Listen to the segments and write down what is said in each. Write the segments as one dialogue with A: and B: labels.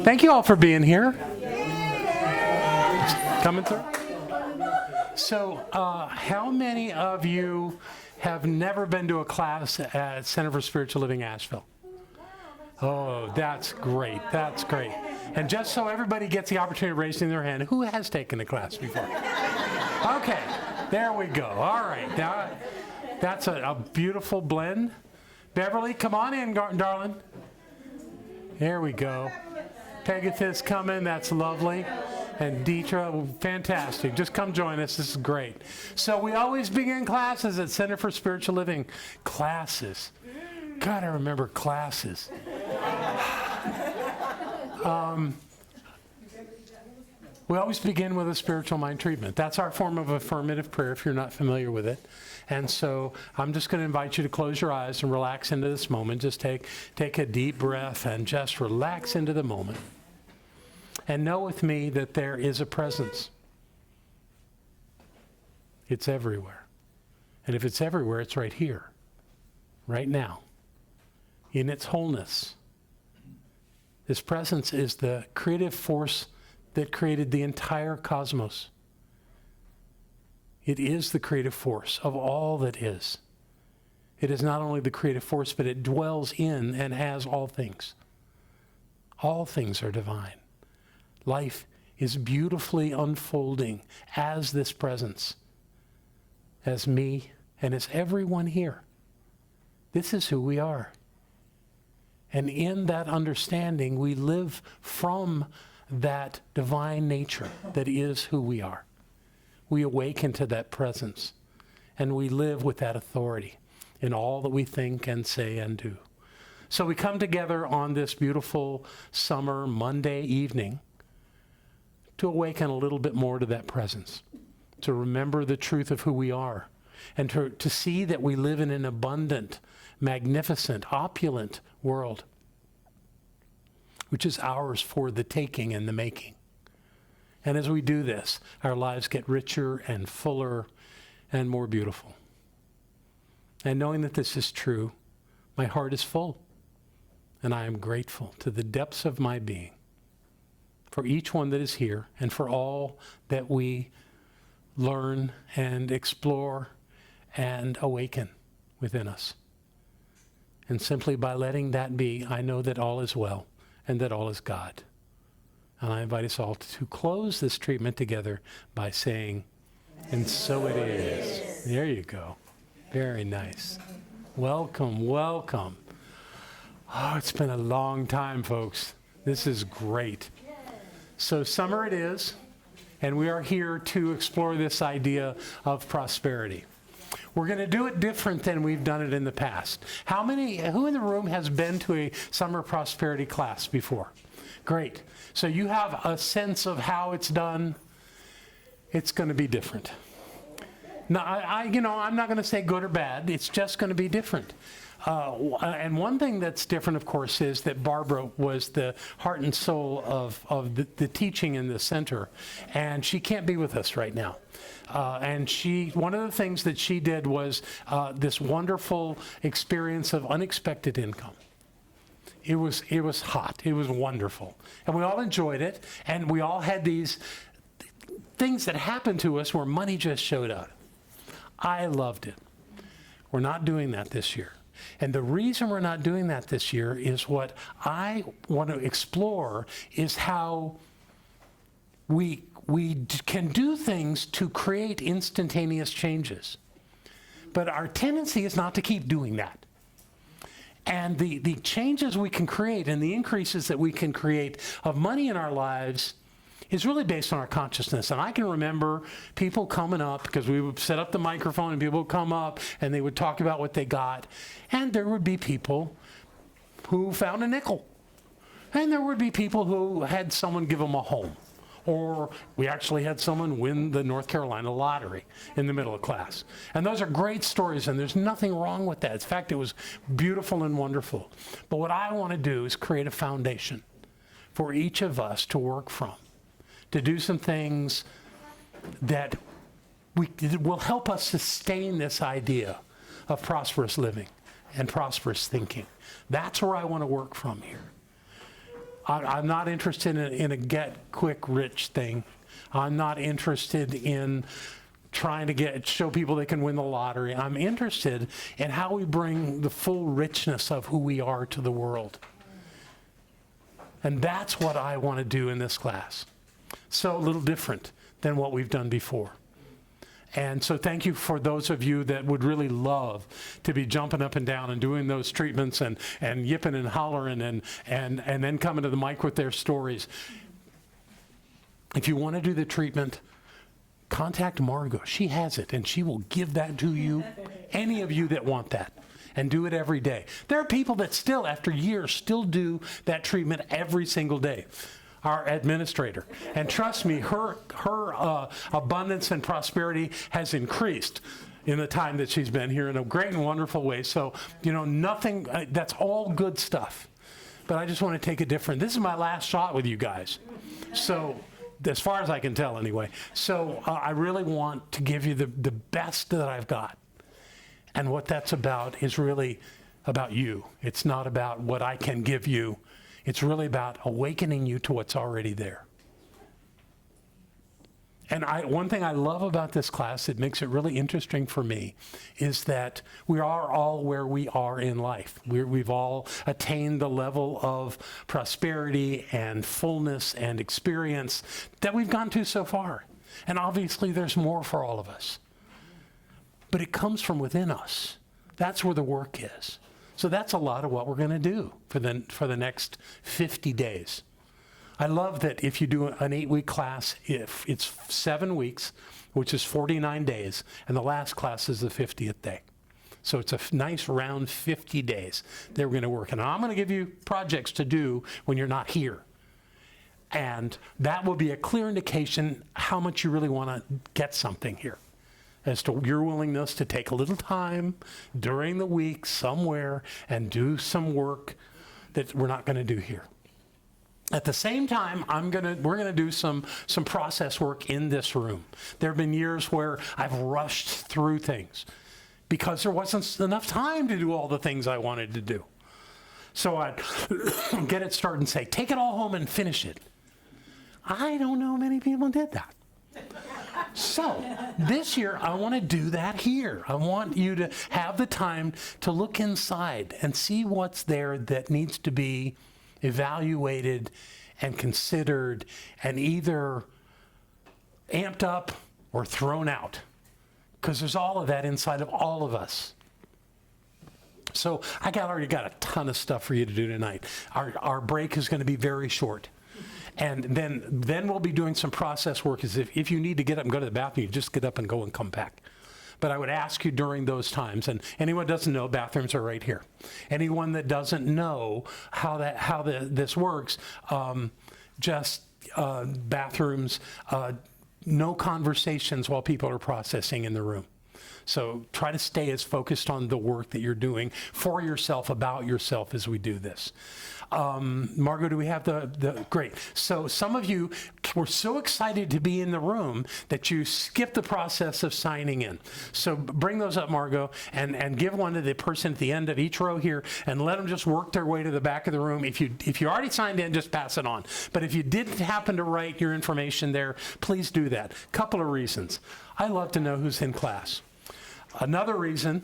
A: Thank you all for being here. Coming through. So, how many of you have never been to a class at Center for Spiritual Living Asheville? Oh, that's great. That's great. And just so everybody gets the opportunity of raising their hand, who has taken a class before? Okay, there we go. All right. Now, that's a beautiful blend. Beverly, come on in, darling. There we go. Pegasus coming. That's lovely. And Deetra, fantastic. Just come join us. This is great. So we always begin classes at Center for Spiritual Living. Classes. God, I remember classes. We always begin with a spiritual mind treatment. That's our form of affirmative prayer if you're not familiar with it. And so I'm just going to invite you to close your eyes and relax into this moment. Just take a deep breath and just relax into the moment. And know with me that there is a presence. It's everywhere. And if it's everywhere, it's right here, right now, in its wholeness. This presence is the creative force that created the entire cosmos. It is the creative force of all that is. It is not only the creative force, but it dwells in and as all things. All things are divine. Life is beautifully unfolding as this presence, as me, and as everyone here. This is who we are. And in that understanding, we live from that divine nature that is who we are. We awaken to that presence, and we live with that authority in all that we think and say and do. So we come together on this beautiful summer Monday evening to awaken a little bit more to that presence, to remember the truth of who we are, and to see that we live in an abundant, magnificent, opulent world, which is ours for the taking and the making. And as we do this, our lives get richer and fuller and more beautiful. And knowing that this is true, my heart is full, and I am grateful to the depths of my being for each one that is here and for all that we learn and explore and awaken within us. And simply by letting that be, I know that all is well and that all is God. And I invite us all to close this treatment together by saying, and so it is. There you go. Very nice. Welcome, welcome. Oh, it's been a long time, folks. This is great. So summer it is, and we are here to explore this idea of prosperity. We're going to do it different than we've done it in the past. Who in the room has been to a summer prosperity class before? Great. So you have a sense of how it's done. It's going to be different. Now, I'm not going to say good or bad. It's just going to be different. And one thing that's different, of course, is that Barbara was the heart and soul of the teaching in the center, and she can't be with us right now. And one of the things that she did was this wonderful experience of unexpected income. It was hot. It was wonderful. And we all enjoyed it, and we all had these things that happened to us where money just showed up. I loved it. We're not doing that this year. And the reason we're not doing that this year is what I want to explore is how we can do things to create instantaneous changes. But our tendency is not to keep doing that. And the changes we can create and the increases that we can create of money in our lives is really based on our consciousness. And I can remember people coming up, because we would set up the microphone and people would come up and they would talk about what they got. And there would be people who found a nickel. And there would be people who had someone give them a home. Or we actually had someone win the North Carolina lottery in the middle of class. And those are great stories, and there's nothing wrong with that. In fact, it was beautiful and wonderful. But what I want to do is create a foundation for each of us to work from, to do some things that will help us sustain this idea of prosperous living and prosperous thinking. That's where I want to work from here. I'm not interested in a get-quick-rich thing. I'm not interested in trying to show people they can win the lottery. I'm interested in how we bring the full richness of who we are to the world. And that's what I want to do in this class. So a little different than what we've done before. And so thank you for those of you that would really love to be jumping up and down and doing those treatments and yipping and hollering and then coming to the mic with their stories. If you want to do the treatment, contact Margot. She has it, and she will give that to you, any of you that want that, and do it every day. There are people that still, after years, still do that treatment every single day. Our administrator. And trust me, her abundance and prosperity has increased in the time that she's been here in a great and wonderful way. So, nothing, that's all good stuff. But I just want to take it different. This is my last shot with you guys. So, as far as I can tell anyway. So I really want to give you the best that I've got. And what that's about is really about you. It's not about what I can give you. It's really about awakening you to what's already there. And one thing I love about this class that makes it really interesting for me is that we are all where we are in life. We've all attained the level of prosperity and fullness and experience that we've gone to so far. And obviously there's more for all of us. But it comes from within us. That's where the work is. So that's a lot of what we're going to do for the next 50 days. I love that if you do an 8-week class, if it's 7 weeks, which is 49 days, and the last class is the 50th day. So it's a nice round 50 days that we're going to work. And I'm going to give you projects to do when you're not here. And that will be a clear indication how much you really want to get something here, as to your willingness to take a little time during the week somewhere and do some work that we're not going to do here. At the same time, we're going to do some process work in this room. There have been years where I've rushed through things because there wasn't enough time to do all the things I wanted to do. So I'd get it started and say, take it all home and finish it. I don't know many people did that. So this year, I want to do that here. I want you to have the time to look inside and see what's there that needs to be evaluated and considered and either amped up or thrown out, because there's all of that inside of all of us. So I already got a ton of stuff for you to do tonight. Our break is going to be very short. And then we'll be doing some process work. As if you need to get up and go to the bathroom, you just get up and go and come back. But I would ask you during those times, and anyone who doesn't know, bathrooms are right here. Anyone that doesn't know how this works, bathrooms, no conversations while people are processing in the room. So try to stay as focused on the work that you're doing for yourself, about yourself, as we do this. Margot, do we have the great? So some of you were so excited to be in the room that you skipped the process of signing in. So bring those up, Margot, and give one to the person at the end of each row here, and let them just work their way to the back of the room. If you already signed in, just pass it on. But if you didn't happen to write your information there, please do that. Couple of reasons. I love to know who's in class. Another reason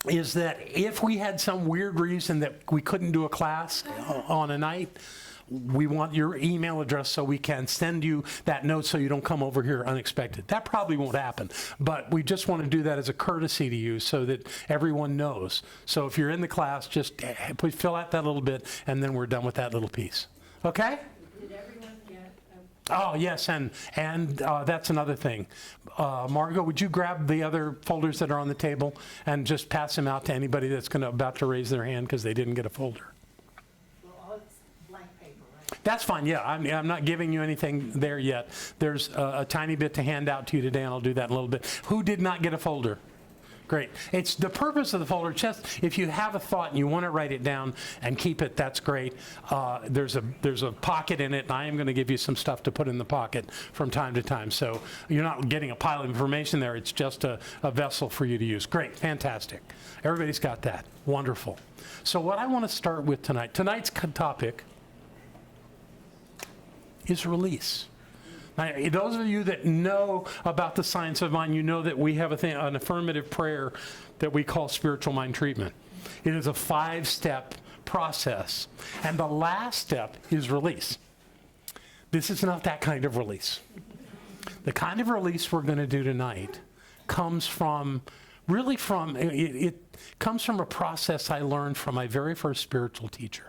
A: is that if we had some weird reason that we couldn't do a class on a night, we want your email address so we can send you that note so you don't come over here unexpected. That probably won't happen, but we just want to do that as a courtesy to you so that everyone knows. So if you're in the class, just please fill out that little bit, and then we're done with that little piece. Okay?
B: Did everyone get
A: Oh, yes, and that's another thing. Margot, would you grab the other folders that are on the table and just pass them out to anybody that's about to raise their hand because they didn't get a folder?
B: Well, it's blank paper, right?
A: That's fine, yeah. I'm not giving you anything there yet. There's a tiny bit to hand out to you today, and I'll do that in a little bit. Who did not get a folder? Great. It's the purpose of the folder. Just if you have a thought and you want to write it down and keep it, that's great. There's a pocket in it, and I am going to give you some stuff to put in the pocket from time to time. So you're not getting a pile of information there. It's just a vessel for you to use. Great. Fantastic. Everybody's got that. Wonderful. So what I want to start with tonight's topic is release. Now, those of you that know about the science of mind, you know that we have an affirmative prayer that we call spiritual mind treatment. It is a 5-step process. And the last step is release. This is not that kind of release. The kind of release we're going to do tonight comes from, it comes from a process I learned from my very first spiritual teacher.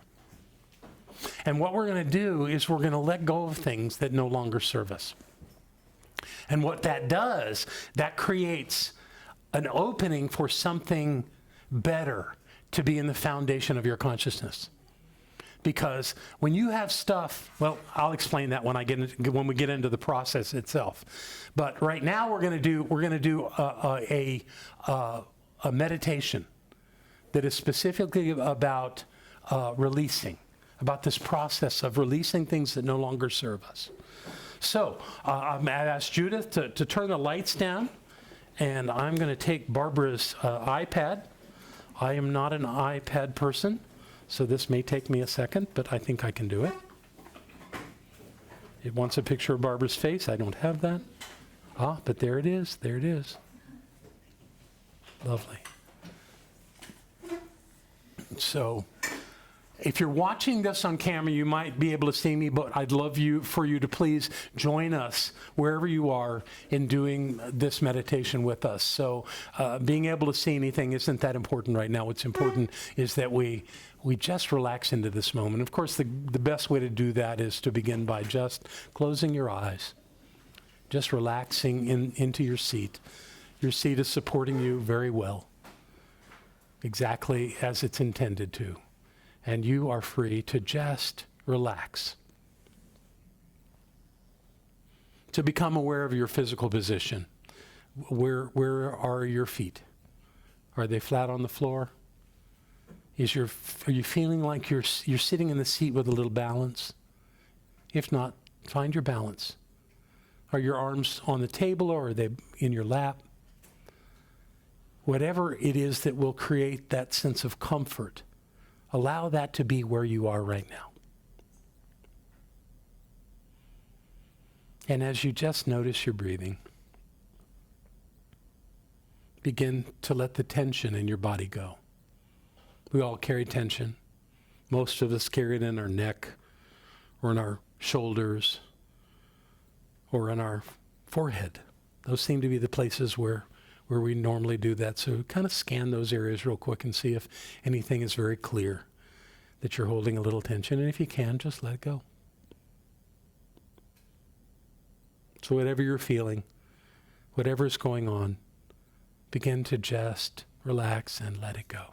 A: And what we're going to do is we're going to let go of things that no longer serve us. And what that does, that creates an opening for something better to be in the foundation of your consciousness. Because when you have stuff, well, I'll explain that when we get into the process itself. But right now we're going to do a meditation that is specifically about releasing, about this process of releasing things that no longer serve us. So I've asked Judith to turn the lights down, and I'm going to take Barbara's iPad. I am not an iPad person, so this may take me a second, but I think I can do it. It wants a picture of Barbara's face. I don't have that. But there it is. There it is. Lovely. So if you're watching this on camera, you might be able to see me, but I'd love for you to please join us wherever you are in doing this meditation with us. So being able to see anything isn't that important right now. What's important is that we just relax into this moment. Of course, the best way to do that is to begin by just closing your eyes, just relaxing into your seat. Your seat is supporting you very well, exactly as it's intended to. And you are free to just relax. To become aware of your physical position. Where are your feet? Are they flat on the floor? Are you feeling like you're sitting in the seat with a little balance? If not, find your balance. Are your arms on the table or are they in your lap? Whatever it is that will create that sense of comfort, allow that to be where you are right now. And as you just notice your breathing, begin to let the tension in your body go. We all carry tension. Most of us carry it in our neck or in our shoulders or in our forehead. Those seem to be the places where we normally do that. So kind of scan those areas real quick and see if anything is very clear that you're holding a little tension. And if you can, just let it go. So whatever you're feeling, whatever is going on, begin to just relax and let it go.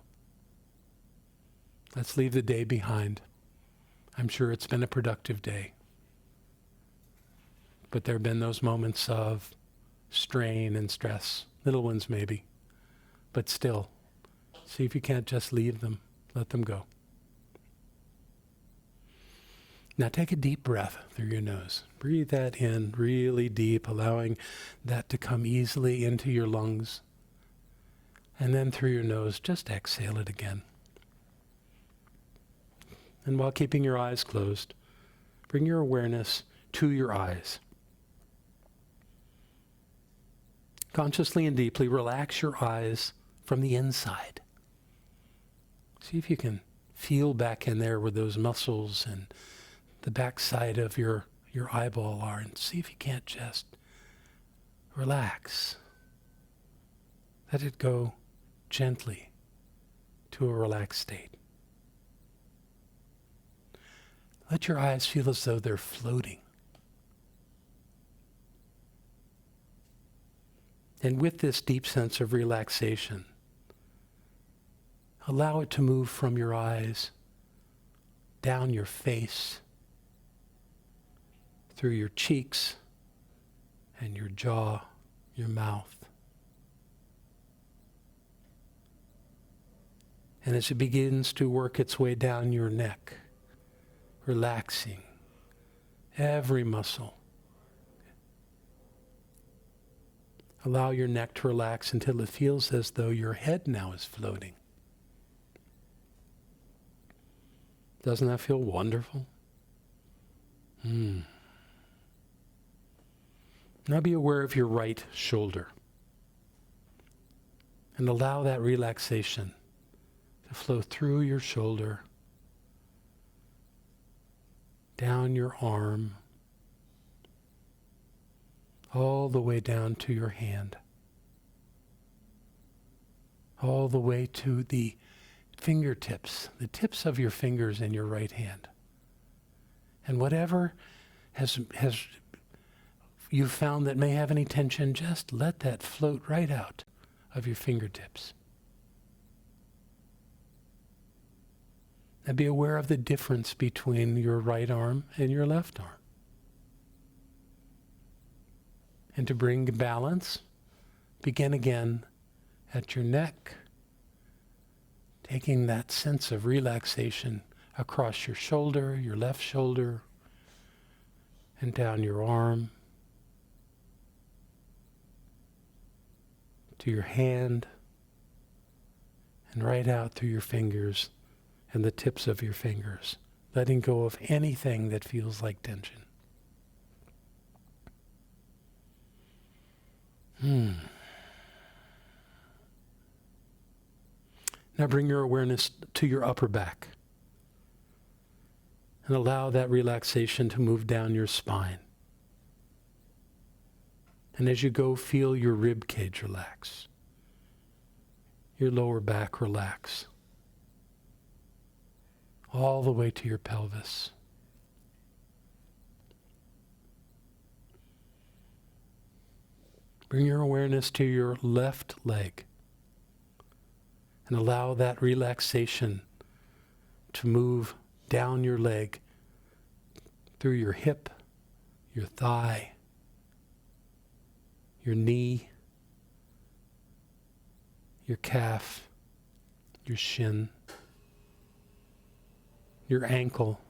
A: Let's leave the day behind. I'm sure it's been a productive day. But there have been those moments of strain and stress, little ones maybe, but still, see if you can't just leave them, let them go. Now take a deep breath through your nose. Breathe that in really deep, allowing that to come easily into your lungs. And then through your nose, just exhale it again. And while keeping your eyes closed, bring your awareness to your eyes. Consciously and deeply relax your eyes from the inside. See if you can feel back in there where those muscles and the backside of your eyeball are, and see if you can't just relax. Let it go gently to a relaxed state. Let your eyes feel as though they're floating. And with this deep sense of relaxation, allow it to move from your eyes, down your face, through your cheeks and your jaw, your mouth. And as it begins to work its way down your neck, relaxing every muscle. Allow your neck to relax until it feels as though your head now is floating. Doesn't that feel wonderful? Now be aware of your right shoulder. And allow that relaxation to flow through your shoulder, down your arm, all the way down to your hand, all the way to the fingertips, the tips of your fingers in your right hand. And whatever has you found that may have any tension, just let that float right out of your fingertips. And be aware of the difference between your right arm and your left arm. And to bring balance, begin again at your neck, taking that sense of relaxation across your shoulder, your left shoulder, and down your arm, to your hand, and right out through your fingers and the tips of your fingers, letting go of anything that feels like tension. Now bring your awareness to your upper back and allow that relaxation to move down your spine. And as you go, feel your rib cage relax, your lower back relax, all the way to your pelvis. Bring your awareness to your left leg and allow that relaxation to move down your leg through your hip, your thigh, your knee, your calf, your shin, your ankle,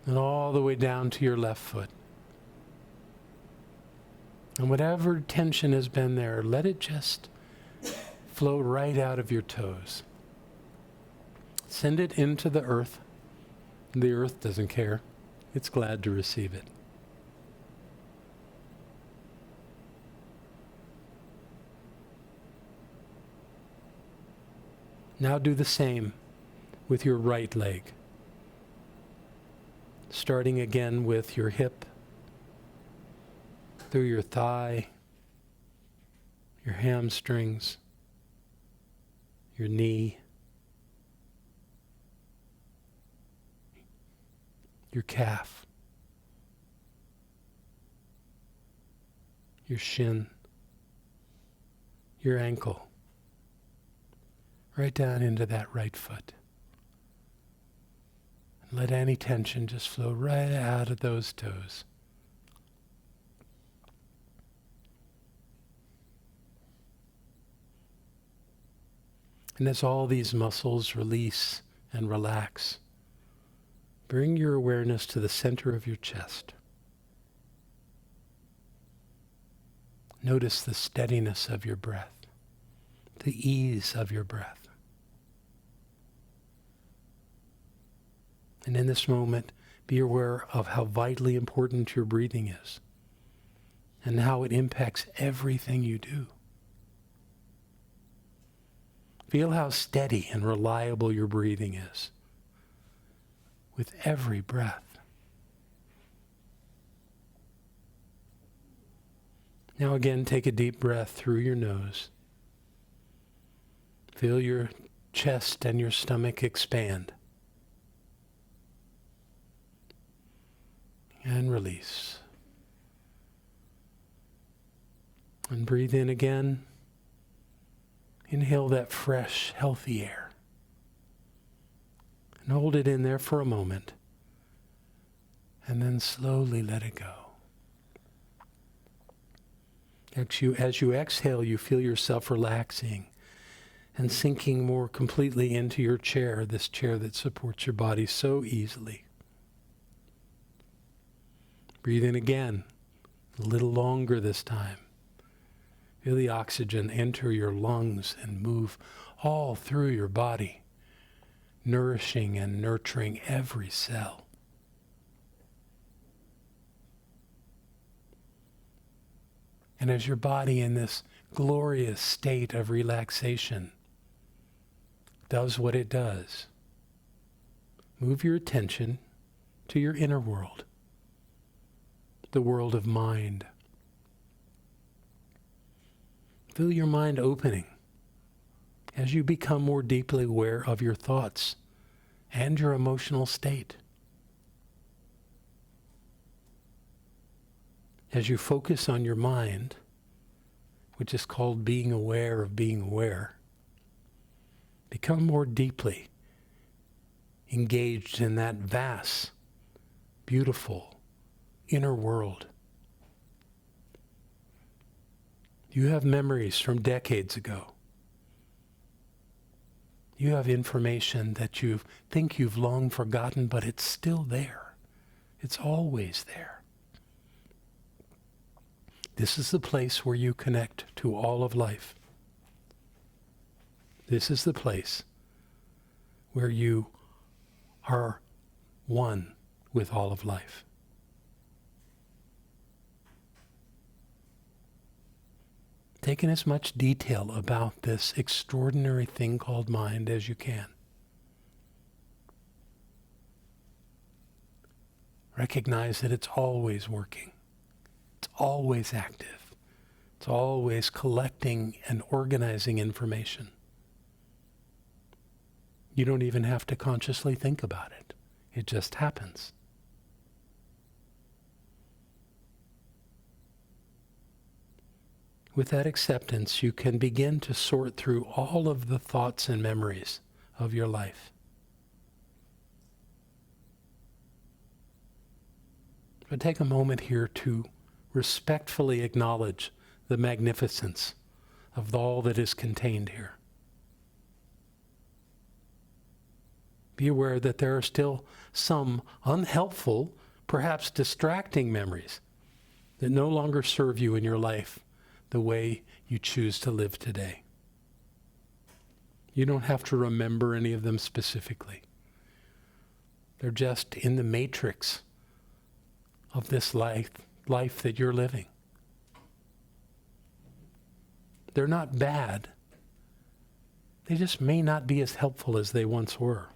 A: and all the way down to your left foot. And whatever tension has been there, let it just flow right out of your toes. Send it into the earth. The earth doesn't care. It's glad to receive it. Now do the same with your right leg. Starting again with your hip, through your thigh, your hamstrings, your knee, your calf, your shin, your ankle, right down into that right foot. And let any tension just flow right out of those toes. And as all these muscles release and relax, bring your awareness to the center of your chest. Notice the steadiness of your breath, the ease of your breath. And in this moment, be aware of how vitally important your breathing is and how it impacts everything you do. Feel how steady and reliable your breathing is with every breath. Now again, take a deep breath through your nose. Feel your chest and your stomach expand. And release. And breathe in again. Inhale that fresh, healthy air. And hold it in there for a moment. And then slowly let it go. As you exhale, you feel yourself relaxing and sinking more completely into your chair, this chair that supports your body so easily. Breathe in again, a little longer this time. Feel the oxygen enter your lungs and move all through your body, nourishing and nurturing every cell. And as your body in this glorious state of relaxation does what it does, move your attention to your inner world, the world of mind. Feel your mind opening as you become more deeply aware of your thoughts and your emotional state. As you focus on your mind, which is called being aware of being aware, become more deeply engaged in that vast, beautiful inner world. You have memories from decades ago. You have information that you think you've long forgotten, but it's still there. It's always there. This is the place where you connect to all of life. This is the place where you are one with all of life. Take in as much detail about this extraordinary thing called mind as you can. Recognize that it's always working. It's always active. It's always collecting and organizing information. You don't even have to consciously think about it. It just happens. With that acceptance, you can begin to sort through all of the thoughts and memories of your life. But take a moment here to respectfully acknowledge the magnificence of all that is contained here. Be aware that there are still some unhelpful, perhaps distracting memories that no longer serve you in your life the way you choose to live today. You don't have to remember any of them specifically. They're just in the matrix of this life that you're living. They're not bad. They just may not be as helpful as they once were.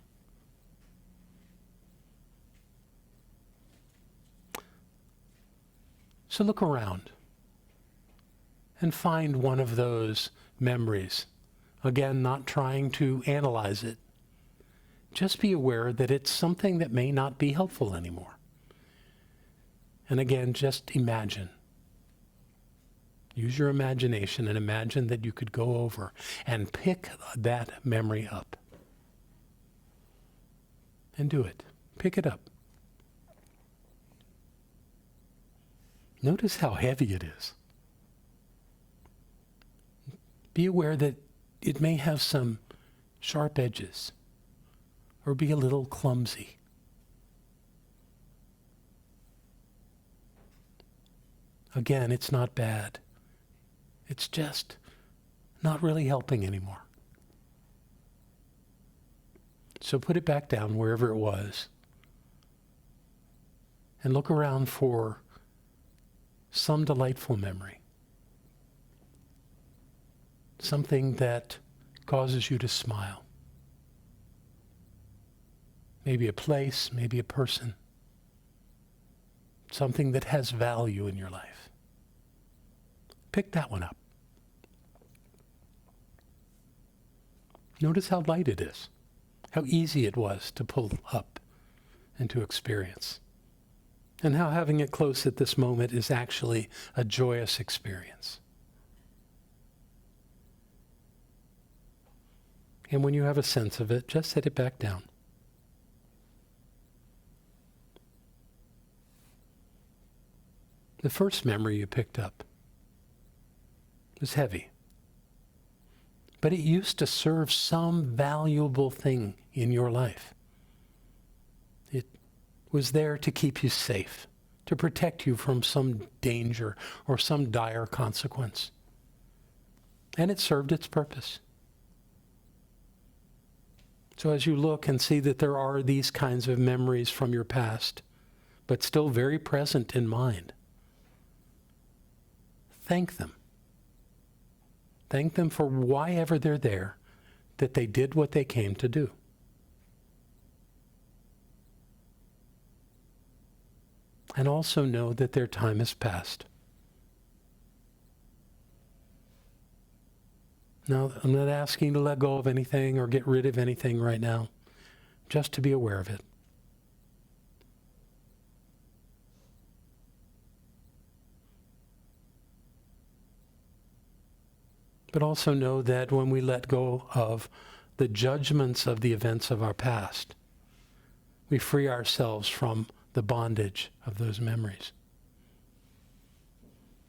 A: So look around and find one of those memories. Again, not trying to analyze it. Just be aware that it's something that may not be helpful anymore. And again, just imagine. Use your imagination and imagine that you could go over and pick that memory up. And do it. Pick it up. Notice how heavy it is. Be aware that it may have some sharp edges or be a little clumsy. Again, it's not bad. It's just not really helping anymore. So put it back down wherever it was and look around for some delightful memory. Something that causes you to smile. Maybe a place, maybe a person. Something that has value in your life. Pick that one up. Notice how light it is. How easy it was to pull up and to experience. And how having it close at this moment is actually a joyous experience. And when you have a sense of it, just set it back down. The first memory you picked up was heavy. But it used to serve some valuable thing in your life. It was there to keep you safe, to protect you from some danger or some dire consequence. And it served its purpose. So as you look and see that there are these kinds of memories from your past, but still very present in mind, thank them. Thank them for why ever they're there, that they did what they came to do. And also know that their time has passed. Now, I'm not asking you to let go of anything or get rid of anything right now, just to be aware of it. But also know that when we let go of the judgments of the events of our past, we free ourselves from the bondage of those memories.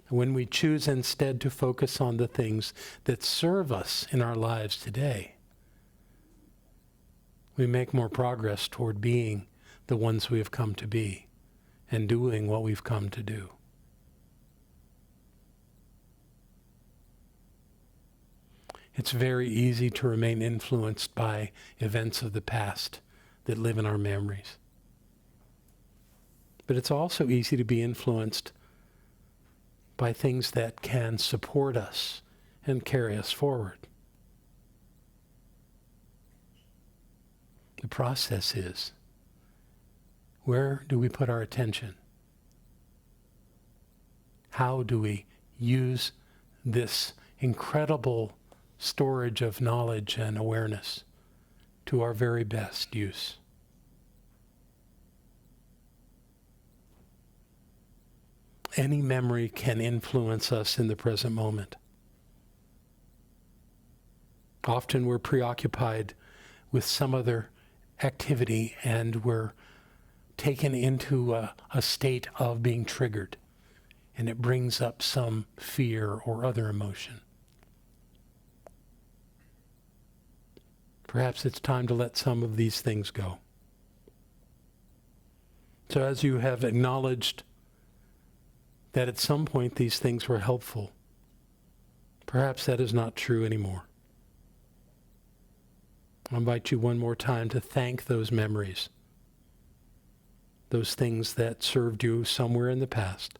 A: When we choose instead to focus on the things that serve us in our lives today, we make more progress toward being the ones we have come to be and doing what we've come to do. It's very easy to remain influenced by events of the past that live in our memories. But it's also easy to be influenced by things that can support us and carry us forward. The process is, where do we put our attention? How do we use this incredible storage of knowledge and awareness to our very best use? Any memory can influence us in the present moment. Often we're preoccupied with some other activity and we're taken into a state of being triggered, and it brings up some fear or other emotion. Perhaps it's time to let some of these things go. So as you have acknowledged that at some point these things were helpful, perhaps that is not true anymore. I invite you one more time to thank those memories, those things that served you somewhere in the past.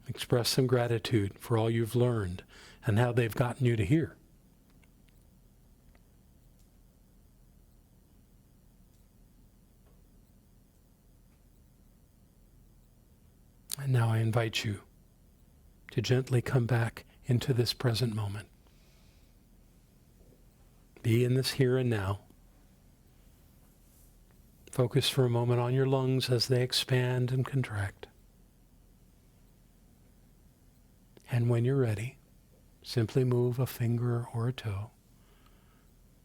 A: Express some gratitude for all you've learned and how they've gotten you to here. And now I invite you to gently come back into this present moment. Be in this here and now. Focus for a moment on your lungs as they expand and contract. And when you're ready, simply move a finger or a toe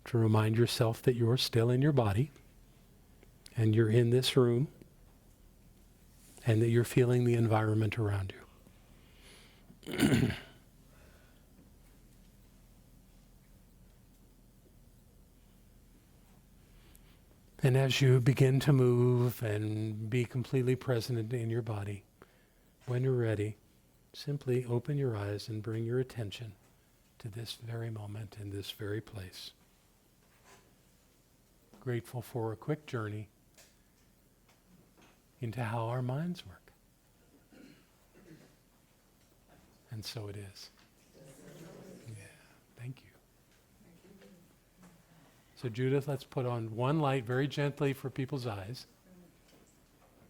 A: to remind yourself that you're still in your body and you're in this room, and that you're feeling the environment around you. And as you begin to move and be completely present in your body, when you're ready, simply open your eyes and bring your attention to this very moment in this very place. Grateful for a quick journey into how our minds work. And so it is. Yeah, thank you. So Judith, let's put on one light very gently for people's eyes.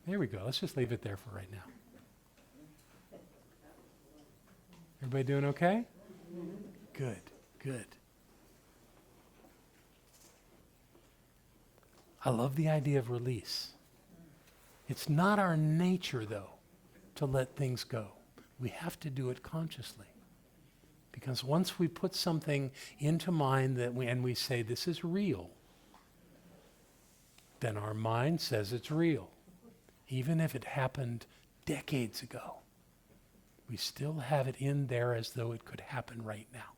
A: There we go. Let's just leave it there for right now. Everybody doing okay? Good, good. I love the idea of release. It's not our nature, though, to let things go. We have to do it consciously. Because once we put something into mind and we say this is real, then our mind says it's real. Even if it happened decades ago, we still have it in there as though it could happen right now.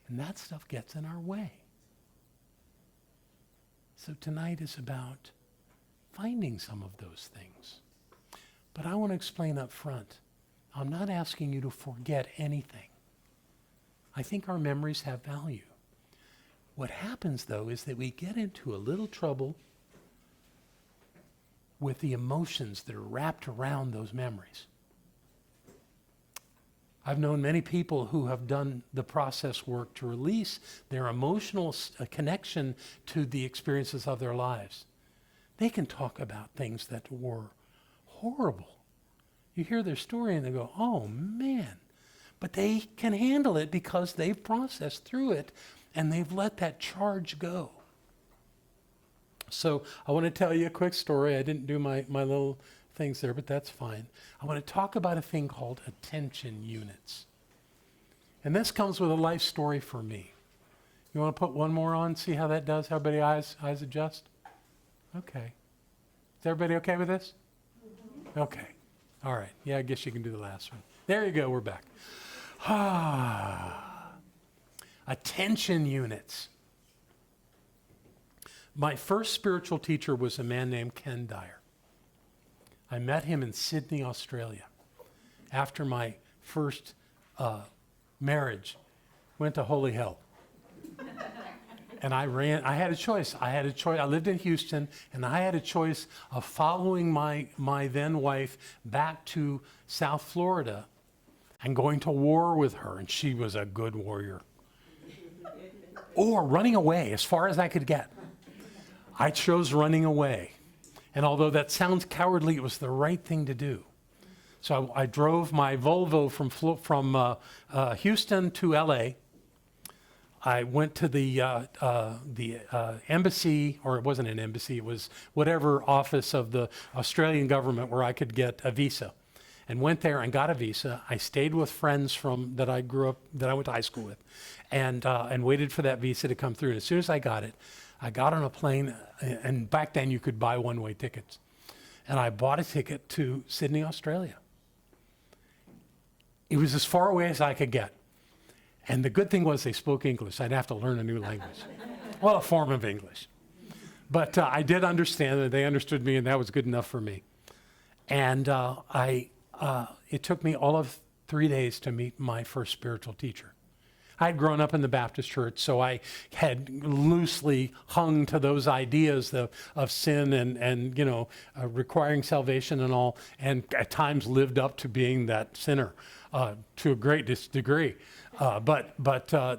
A: And that stuff gets in our way. So tonight is about finding some of those things. But I want to explain up front, I'm not asking you to forget anything. I think our memories have value. What happens, though, is that we get into a little trouble with the emotions that are wrapped around those memories. I've known many people who have done the process work to release their emotional connection to the experiences of their lives. They can talk about things that were horrible. You hear their story and they go, oh man. But they can handle it because they've processed through it and they've let that charge go. So I want to tell you a quick story. I didn't do my little things there, but that's fine. I want to talk about a thing called attention units. And this comes with a life story for me. You want to put one more on, see how that does? How everybody eyes adjust? Okay. Is everybody okay with this? Okay. All right. Yeah, I guess you can do the last one. There you go. We're back. Attention units. My first spiritual teacher was a man named Ken Dyer. I met him in Sydney, Australia. After my first marriage, went to holy hell. And I had a choice. I lived in Houston, and I had a choice of following my then wife back to South Florida and going to war with her, and she was a good warrior. Or running away as far as I could get. I chose running away. And although that sounds cowardly, it was the right thing to do. So I drove my Volvo from Houston to LA. I went to the embassy, or it wasn't an embassy, it was whatever office of the Australian government where I could get a visa. And went there and got a visa. I stayed with friends that I went to high school with, and waited for that visa to come through. And as soon as I got it, I got on a plane, and back then you could buy one-way tickets. And I bought a ticket to Sydney, Australia. It was as far away as I could get. And the good thing was they spoke English. I'd have to learn a new language. Well, a form of English. But I did understand that they understood me, and that was good enough for me. And it took me all of 3 days to meet my first spiritual teacher. I had grown up in the Baptist church, so I had loosely hung to those ideas of sin and requiring salvation and all, and at times lived up to being that sinner to a great degree. But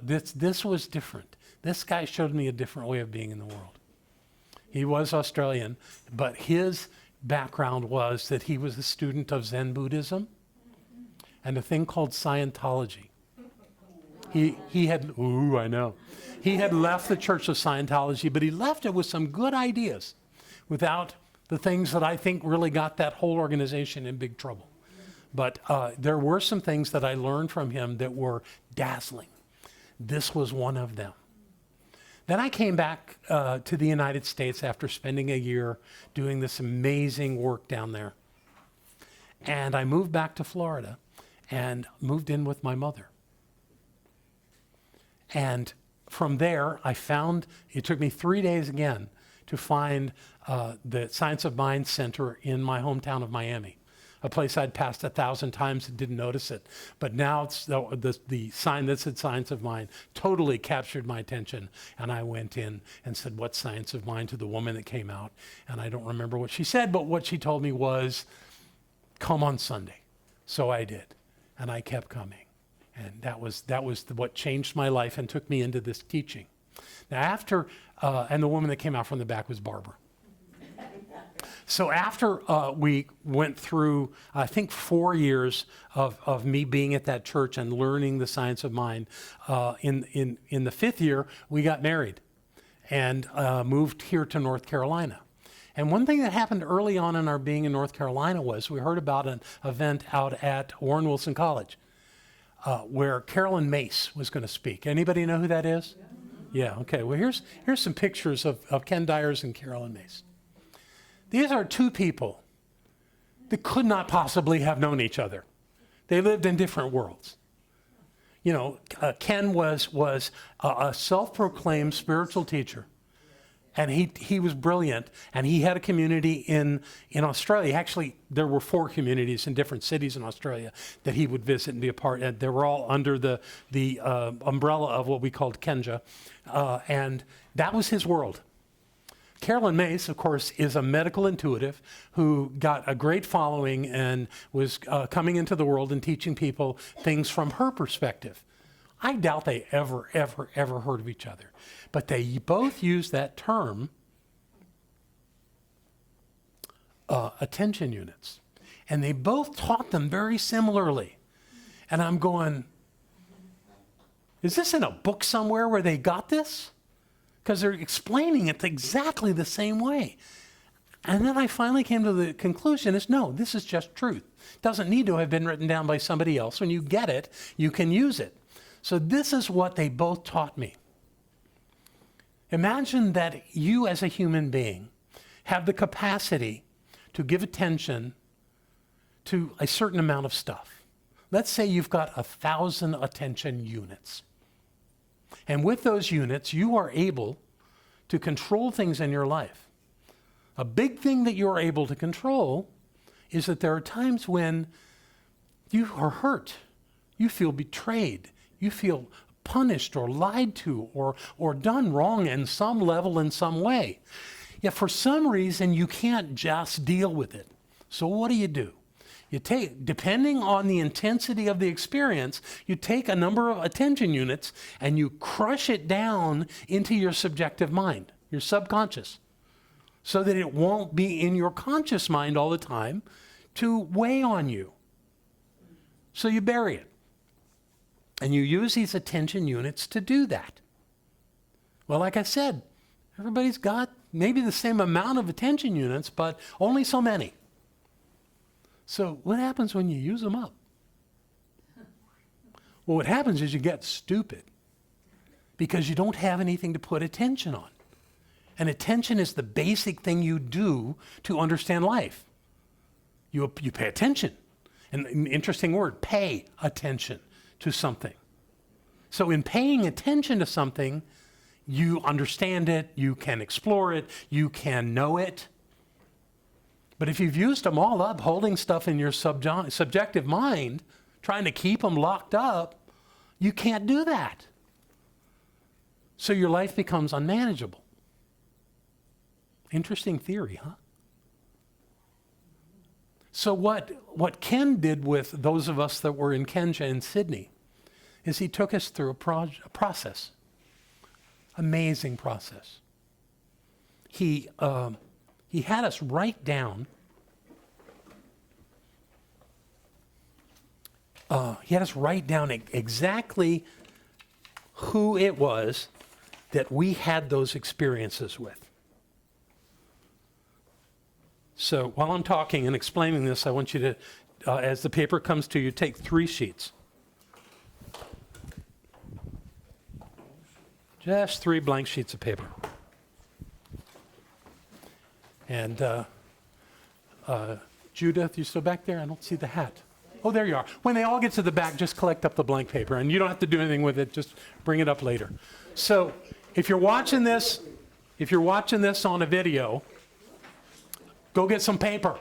A: this was different. This guy showed me a different way of being in the world. He was Australian, but his background was that he was a student of Zen Buddhism and a thing called Scientology. He had left the Church of Scientology, but he left it with some good ideas without the things that I think really got that whole organization in big trouble. But there were some things that I learned from him that were dazzling. This was one of them. Then I came back to the United States after spending a year doing this amazing work down there. And I moved back to Florida and moved in with my mother. And from there, it took me 3 days again to find the Science of Mind Center in my hometown of Miami, a place I'd passed 1,000 times and didn't notice it. But now it's the sign that said Science of Mind totally captured my attention. And I went in and said, "What's Science of Mind?" to the woman that came out. And I don't remember what she said, but what she told me was, "Come on Sunday." So I did. And I kept coming. And that was what changed my life and took me into this teaching. Now and the woman that came out from the back was Barbara. So after we went through, I think, 4 years of me being at that church and learning the Science of Mind, in the 5th year, we got married and moved here to North Carolina. And one thing that happened early on in our being in North Carolina was we heard about an event out at Warren Wilson College where Carolyn Mace was going to speak. Anybody know who that is? Yeah, okay. Well, here's some pictures of Ken Dyers and Carolyn Mace. These are two people that could not possibly have known each other. They lived in different worlds. Ken was a self-proclaimed spiritual teacher, and he was brilliant, and he had a community in Australia. Actually, there were 4 communities in different cities in Australia that he would visit and be a part of. They were all under the umbrella of what we called Kenja, and that was his world. Carolyn Mace, of course, is a medical intuitive who got a great following and was coming into the world and teaching people things from her perspective. I doubt they ever heard of each other. But they both use that term, attention units. And they both taught them very similarly. And I'm going, is this in a book somewhere where they got this? Because they're explaining it exactly the same way. And then I finally came to the conclusion is no, this is just truth. It doesn't need to have been written down by somebody else. When you get it, you can use it. So this is what they both taught me. Imagine that you as a human being have the capacity to give attention to a certain amount of stuff. Let's say you've got 1,000 attention units. And with those units, you are able to control things in your life. A big thing that you're able to control is that there are times when you are hurt, you feel betrayed, you feel punished or lied to or done wrong in some level, in some way. Yet for some reason, you can't just deal with it. So what do? You take, depending on the intensity of the experience, you take a number of attention units and you crush it down into your subjective mind, your subconscious, so that it won't be in your conscious mind all the time to weigh on you. So you bury it. And you use these attention units to do that. Well, like I said, everybody's got maybe the same amount of attention units, but only so many. So what happens when you use them up? Well, what happens is you get stupid because you don't have anything to put attention on. And attention is the basic thing you do to understand life. You pay attention. An interesting word, pay attention to something. So in paying attention to something, you understand it, you can explore it, you can know it. But if you've used them all up, holding stuff in your subjective mind, trying to keep them locked up, you can't do that. So your life becomes unmanageable. Interesting theory, huh? So what Ken did with those of us that were in Kenya and Sydney is he took us through a process. Amazing process. He had us write down exactly who it was that we had those experiences with. So while I'm talking and explaining this, I want you to, as the paper comes to you, take 3 sheets. Just 3 blank sheets of paper. And Judith, you still back there? I don't see the hat. Oh, there you are. When they all get to the back, just collect up the blank paper. And you don't have to do anything with it. Just bring it up later. So if you're watching this on a video, go get some paper.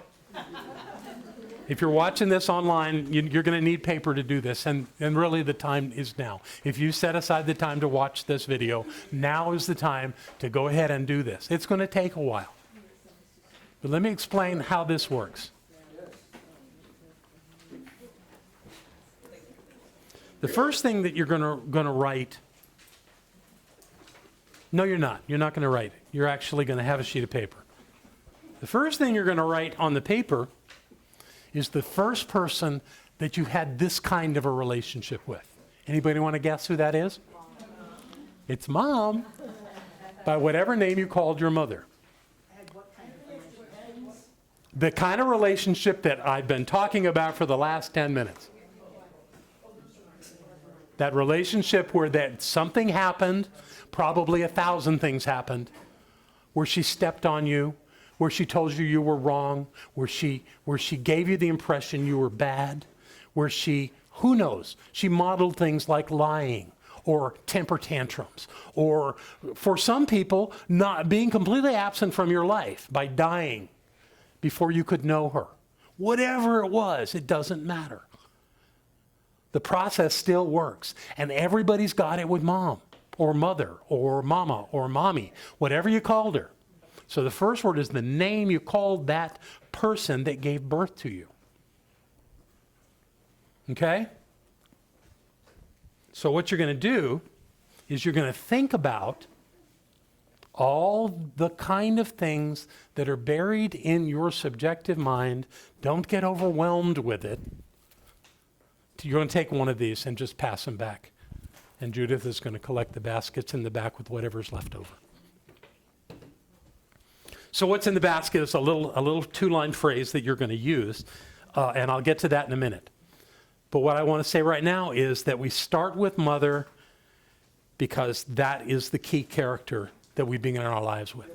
A: If you're watching this online, you're going to need paper to do this, and really the time is now. If you set aside the time to watch this video, now is the time to go ahead and do this. It's going to take a while. But let me explain how this works. The first thing that you're going to write, no, you're not. You're not going to write it. You're actually going to have a sheet of paper. The first thing you're going to write on the paper is the first person that you had this kind of a relationship with. Anybody want to guess who that is? It's Mom, by whatever name you called your mother. The kind of relationship that I've been talking about for the last 10 minutes. That relationship where that something happened, probably 1,000 things happened, where she stepped on you, where she told you you were wrong, where she gave you the impression you were bad, where she, who knows, she modeled things like lying or temper tantrums, or for some people, not being completely absent from your life by dying before you could know her. Whatever it was, it doesn't matter. The process still works, and everybody's got it with Mom or Mother or Mama or Mommy, whatever you called her. So the first word is the name you called that person that gave birth to you. Okay? So what you're going to do is you're going to think about all the kind of things that are buried in your subjective mind. Don't get overwhelmed with it. You're going to take one of these and just pass them back. And Judith is going to collect the baskets in the back with whatever's left over. So what's in the basket is a little two-line phrase that you're going to use, and I'll get to that in a minute. But what I want to say right now is that we start with mother because that is the key character that we begin our lives with.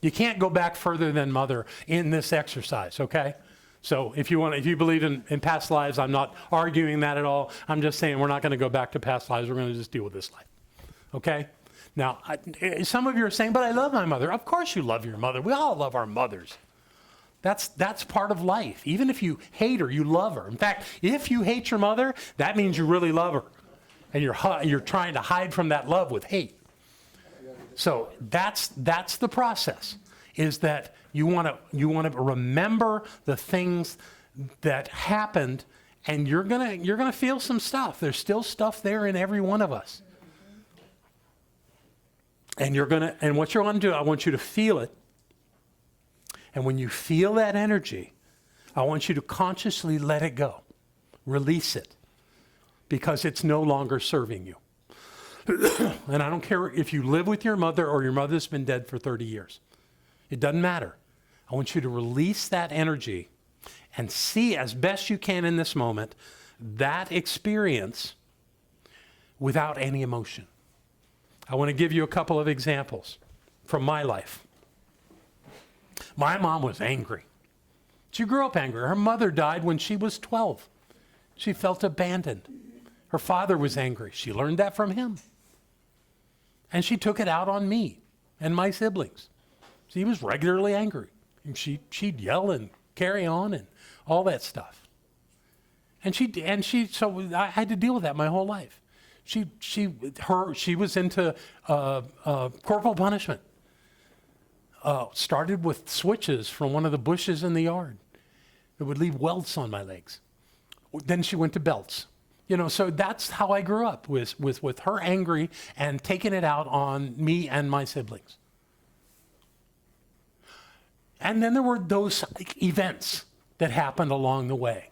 A: You can't go back further than mother in this exercise, okay? So if you believe in past lives, I'm not arguing that at all. I'm just saying we're not going to go back to past lives. We're going to just deal with this life, okay? Now, some of you are saying, but I love my mother. Of course you love your mother. We all love our mothers. That's part of life. Even if you hate her, you love her. In fact, if you hate your mother, that means you really love her. And you're trying to hide from that love with hate. So that's the process, is that you want to remember the things that happened, and you're gonna feel some stuff. There's still stuff there in every one of us. And what you're going to do, I want you to feel it. And when you feel that energy, I want you to consciously let it go. Release it. Because it's no longer serving you. And I don't care if you live with your mother or your mother's been dead for 30 years. It doesn't matter. I want you to release that energy and see as best you can in this moment that experience without any emotion. I want to give you a couple of examples from my life. My mom was angry. She grew up angry. Her mother died when she was 12. She felt abandoned. Her father was angry. She learned that from him. And she took it out on me and my siblings. She was regularly angry. And she'd yell and carry on and all that stuff. So I had to deal with that my whole life. She was into corporal punishment. Started with switches from one of the bushes in the yard. It would leave welts on my legs. Then she went to belts. So that's how I grew up, with her angry and taking it out on me and my siblings. And then there were those events that happened along the way.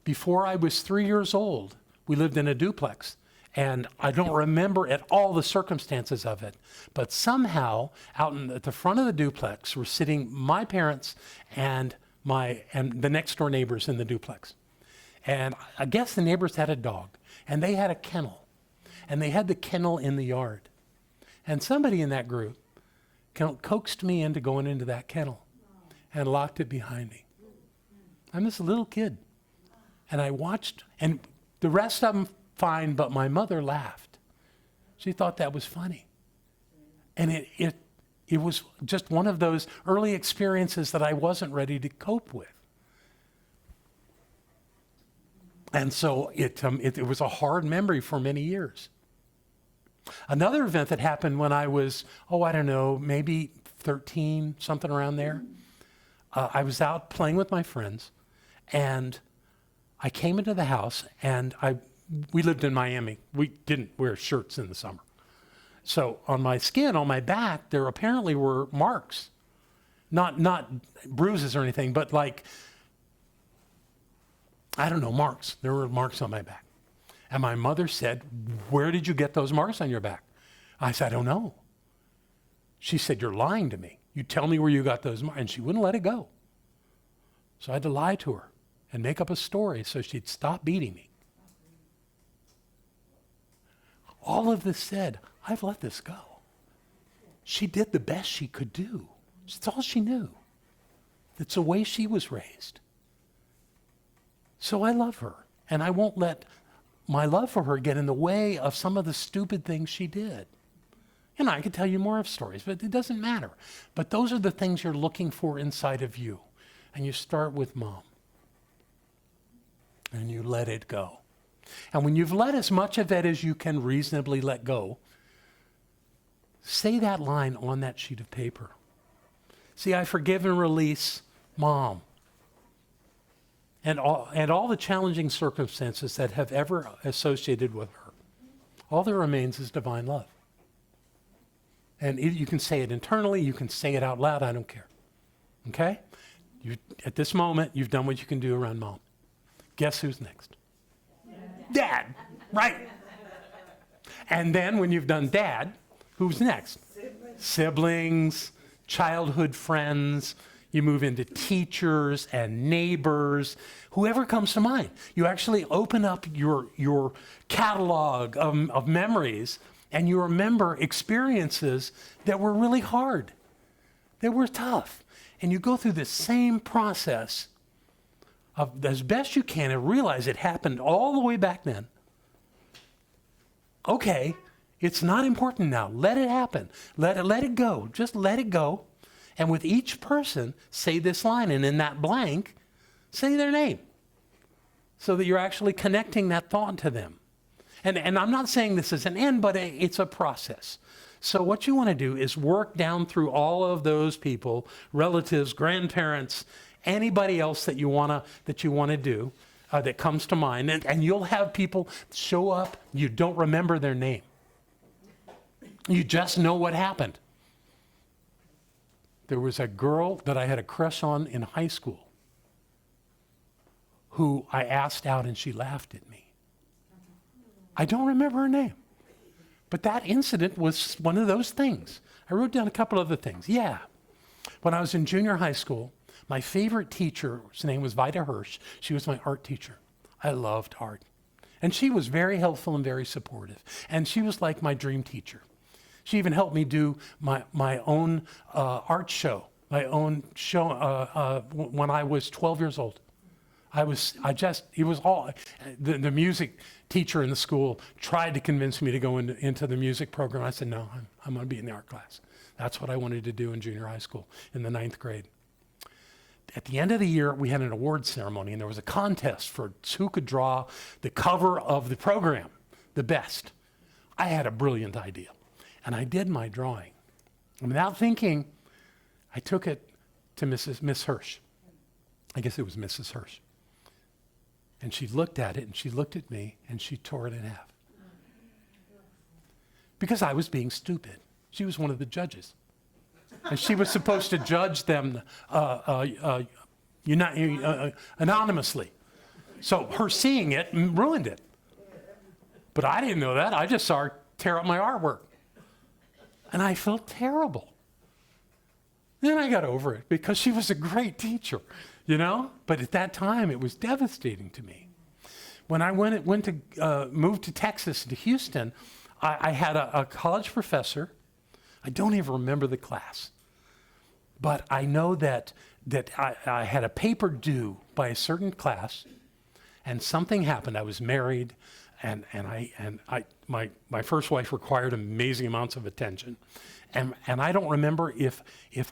A: Before I was 3 years old, we lived in a duplex. And I don't remember at all the circumstances of it. But somehow, at the front of the duplex were sitting my parents and the next door neighbors in the duplex. And I guess the neighbors had a dog, and they had a kennel, and they had the kennel in the yard. And somebody in that group coaxed me into going into that kennel and locked it behind me. I'm this little kid, and I watched, and the rest of them fine, but my mother laughed. She thought that was funny. And it was just one of those early experiences that I wasn't ready to cope with. And so it was a hard memory for many years. Another event that happened when I was, maybe 13, something around there. I was out playing with my friends, and I came into the house, and we lived in Miami. We didn't wear shirts in the summer. So on my skin, on my back, there apparently were marks. Not bruises or anything, but marks. There were marks on my back. And my mother said, "Where did you get those marks on your back?" I said, "I don't know." She said, "You're lying to me. You tell me where you got those marks." And she wouldn't let it go. So I had to lie to her and make up a story so she'd stop beating me. All of this said, I've let this go. She did the best she could do. That's all she knew. That's the way she was raised. So I love her, and I won't let my love for her get in the way of some of the stupid things she did. I could tell you more of stories, but it doesn't matter. But those are the things you're looking for inside of you. And you start with mom. And you let it go. And when you've let as much of it as you can reasonably let go, say that line on that sheet of paper. See, I forgive and release Mom and all the challenging circumstances that have ever associated with her. All that remains is divine love. And you can say it internally, you can say it out loud, I don't care. Okay? At this moment, you've done what you can do around Mom. Guess who's next? Dad, right. And then when you've done Dad, who's next? Siblings, childhood friends. You move into teachers and neighbors, whoever comes to mind. You actually open up your catalog of memories, and you remember experiences that were really hard, that were tough. And you go through the same process of, as best you can, and realize it happened all the way back then. Okay, it's not important now. Let it happen. Let it go. Just let it go. And with each person, say this line, and in that blank, say their name, so that you're actually connecting that thought to them. And I'm not saying this is an end, but it's a process. So what you want to do is work down through all of those people, relatives, grandparents, anybody else that you want to do, that comes to mind. And you'll have people show up, you don't remember their name. You just know what happened. There was a girl that I had a crush on in high school who I asked out and she laughed at me. I don't remember her name. But that incident was one of those things. I wrote down a couple other things. Yeah. When I was in junior high school, my favorite teacher, her name was Waterhouse. She was my art teacher. I loved art. And she was very helpful and very supportive. And she was like my dream teacher. She even helped me do my own art show, when I was 12 years old. The music teacher in the school tried to convince me to go into the music program. I said, no, I'm going to be in the art class. That's what I wanted to do in junior high school in the 9th grade. At the end of the year, we had an awards ceremony, and there was a contest for who could draw the cover of the program the best. I had a brilliant idea, and I did my drawing. And without thinking, I took it to Miss Hirsch. I guess it was Mrs. Hirsch. And she looked at it, and she looked at me, and she tore it in half. Because I was being stupid. She was one of the judges. And she was supposed to judge them anonymously. So her seeing it ruined it. But I didn't know that. I just saw her tear up my artwork. And I felt terrible. Then I got over it because she was a great teacher, But at that time, it was devastating to me. When I moved to Texas, to Houston, I had a college professor. I don't even remember the class. But I know that I had a paper due by a certain class, and something happened. I was married, and my first wife required amazing amounts of attention. And I don't remember if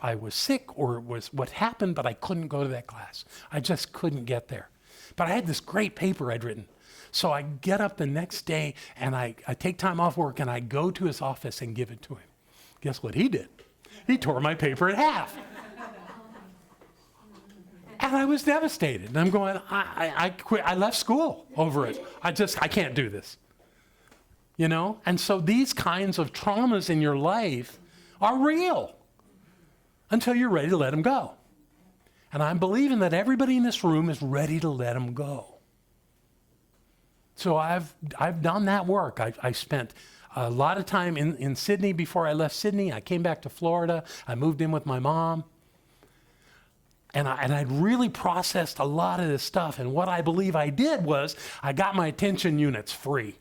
A: I was sick or it was what happened, but I couldn't go to that class. I just couldn't get there. But I had this great paper I'd written. So I get up the next day, and I take time off work, and I go to his office and give it to him. Guess what he did? He tore my paper in half. And I was devastated. And I'm going, I quit. I left school over it. I can't do this. And so these kinds of traumas in your life are real until you're ready to let them go. And I'm believing that everybody in this room is ready to let them go. So I've done that work. I spent a lot of time in Sydney before I left Sydney. I came back to Florida. I moved in with my mom. And I'd really processed a lot of this stuff. And what I believe I did was I got my attention units free.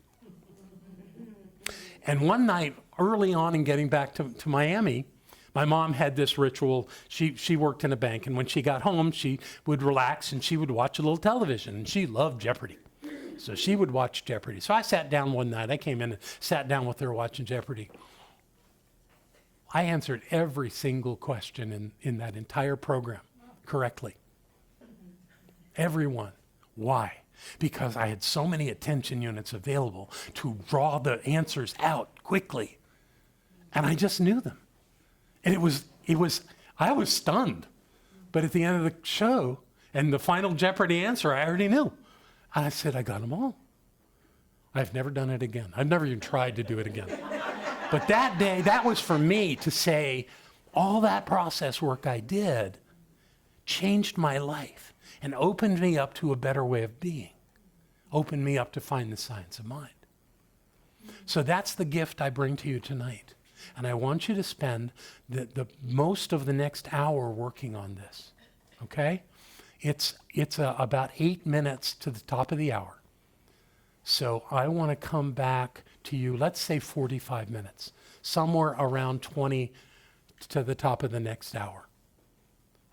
A: And one night, early on in getting back to Miami, my mom had this ritual. She worked in a bank, and when she got home, she would relax and she would watch a little television. And she loved Jeopardy. So she would watch Jeopardy. So I sat down one night. I came in and sat down with her watching Jeopardy. I answered every single question in that entire program correctly. Everyone. Why? Because I had so many attention units available to draw the answers out quickly. And I just knew them. And I was stunned. But at the end of the show, and the final Jeopardy answer, I already knew. And I said, I got them all. I've never done it again. I've never even tried to do it again. But that day, that was for me to say, all that process work I did changed my life and opened me up to a better way of being, opened me up to find the science of mind. So that's the gift I bring to you tonight. And I want you to spend the most of the next hour working on this, okay? It's about 8 minutes to the top of the hour. So I want to come back to you, let's say 45 minutes, somewhere around 20 to the top of the next hour.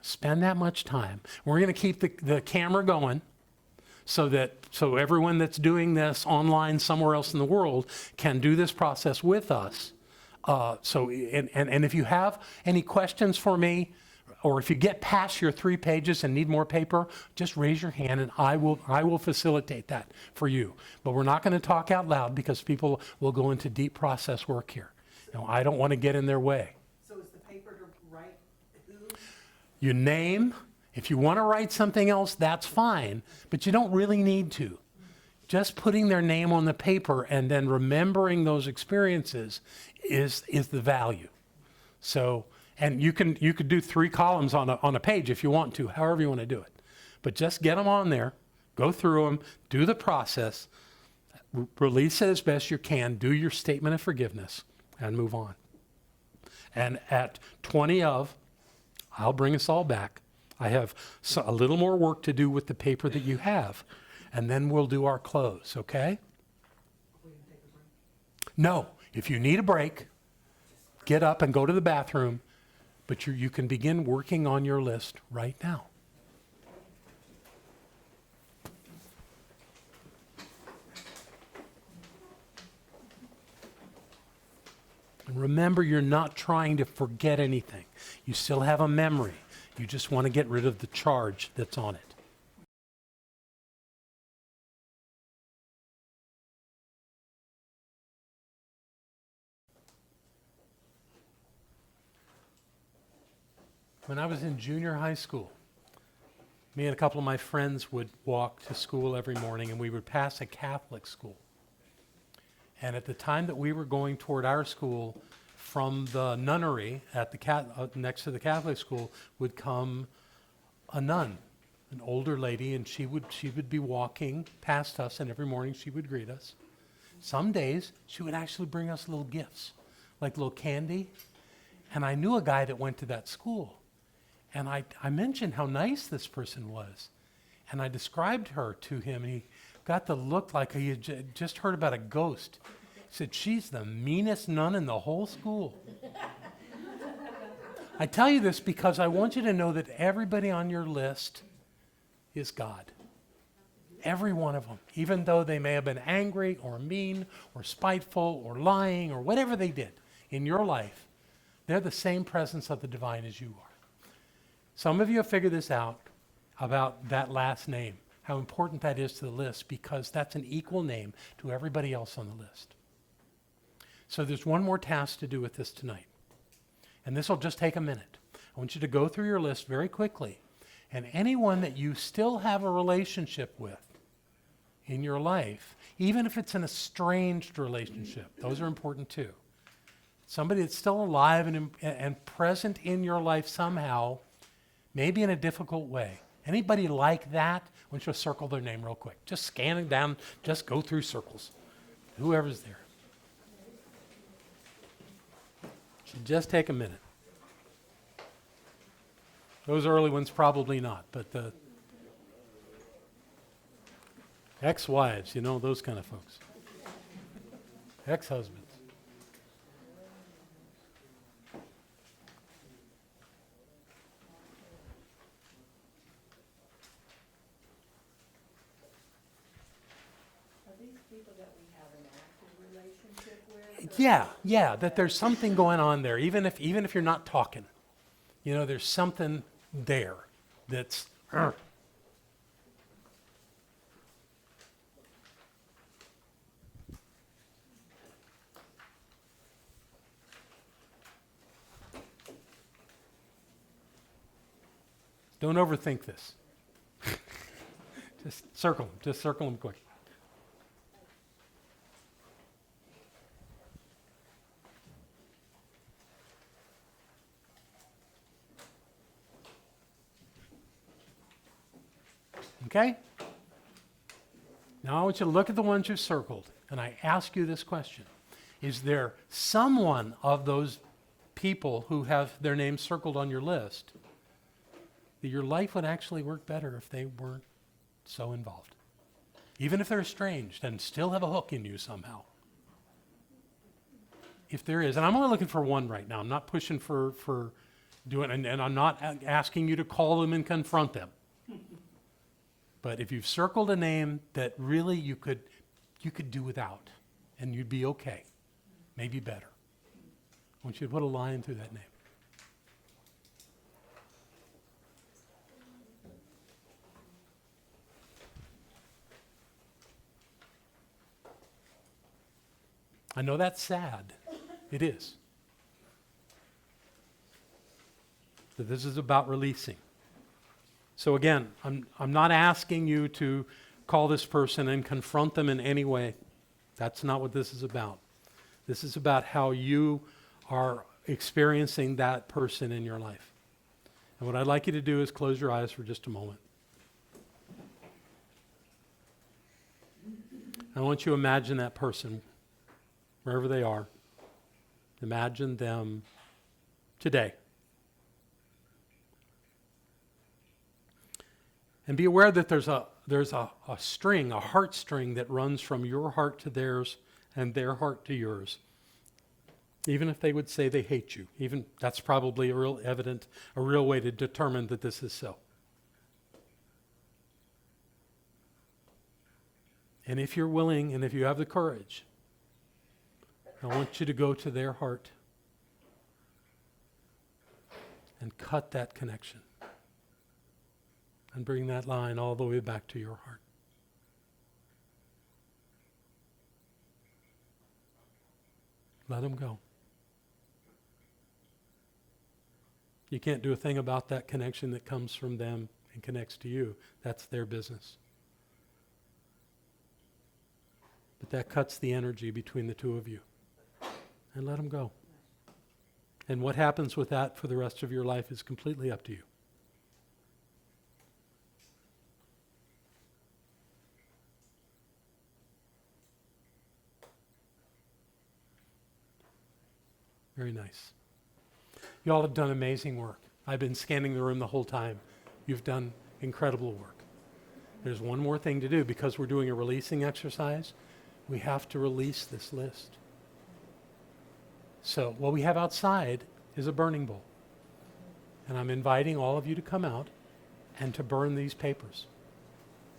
A: Spend that much time. We're going to keep the camera going so everyone that's doing this online somewhere else in the world can do this process with us. And if you have any questions for me, or if you get past your 3 pages and need more paper, just raise your hand and I will facilitate that for you. But we're not going to talk out loud because people will go into deep process work here. I don't want to get in their way.
B: So is the paper to write who?
A: Your name, if you want to write something else, that's fine, but you don't really need to. Just putting their name on the paper and then remembering those experiences is the value. So, and you could do 3 columns on a page if you want to, however you want to do it. But just get them on there, go through them, do the process, release it as best you can, do your statement of forgiveness, and move on. And at 20 of, I'll bring us all back. I have a little more work to do with the paper that you have, and then we'll do our close, okay? No, if you need a break, get up and go to the bathroom, but you can begin working on your list right now. And remember, you're not trying to forget anything. You still have a memory. You just want to get rid of the charge that's on it. When I was in junior high school, me and a couple of my friends would walk to school every morning, and we would pass a Catholic school. And at the time that we were going toward our school, from the nunnery at the next to the Catholic school would come a nun, an older lady, and she would be walking past us, and every morning she would greet us. Some days she would actually bring us little gifts, like little candy. And I knew a guy that went to that school. And I mentioned how nice this person was. And I described her to him, and he got the look like he had just heard about a ghost. He said, she's the meanest nun in the whole school. I tell you this because I want you to know that everybody on your list is God. Every one of them, even though they may have been angry or mean or spiteful or lying or whatever they did in your life, they're the same presence of the divine as you are. Some of you have figured this out about that last name, how important that is to the list, because that's an equal name to everybody else on the list. So there's one more task to do with this tonight. And this will just take a minute. I want you to go through your list very quickly. And anyone that you still have a relationship with in your life, even if it's an estranged relationship, those are important too. Somebody that's still alive and present in your life somehow, maybe in a difficult way. Anybody like that? I want you to circle their name real quick. Just scan it down, just go through circles. Whoever's there. Should just take a minute. Those early ones probably not, but the ex-wives, those kind of folks. Ex-husbands. Yeah, that there's something going on there, even if you're not talking. There's something there that's Don't overthink this. Just circle them. Just circle them quick. Okay? Now I want you to look at the ones you've circled, and I ask you this question. Is there someone of those people who have their names circled on your list that your life would actually work better if they weren't so involved? Even if they're estranged and still have a hook in you somehow. If there is, and I'm only looking for one right now. I'm not pushing for doing, and I'm not asking you to call them and confront them. But if you've circled a name that really you could do without, and you'd be okay, maybe better, I want you to put a line through that name. I know that's sad. It is. So this is about releasing. So again, I'm not asking you to call this person and confront them in any way. That's not what this is about. This is about how you are experiencing that person in your life. And what I'd like you to do is close your eyes for just a moment. I want you to imagine that person, wherever they are. Imagine them today. And be aware that there's a string, a heartstring that runs from your heart to theirs and their heart to yours. Even if they would say they hate you, even that's probably a real way to determine that this is so. And if you're willing and if you have the courage, I want you to go to their heart and cut that connection. And bring that line all the way back to your heart. Let them go. You can't do a thing about that connection that comes from them and connects to you. That's their business. But that cuts the energy between the two of you. And let them go. And what happens with that for the rest of your life is completely up to you. Very nice. You all have done amazing work. I've been scanning the room the whole time. You've done incredible work. There's one more thing to do. Because we're doing a releasing exercise, we have to release this list. So what we have outside is a burning bowl. And I'm inviting all of you to come out and to burn these papers.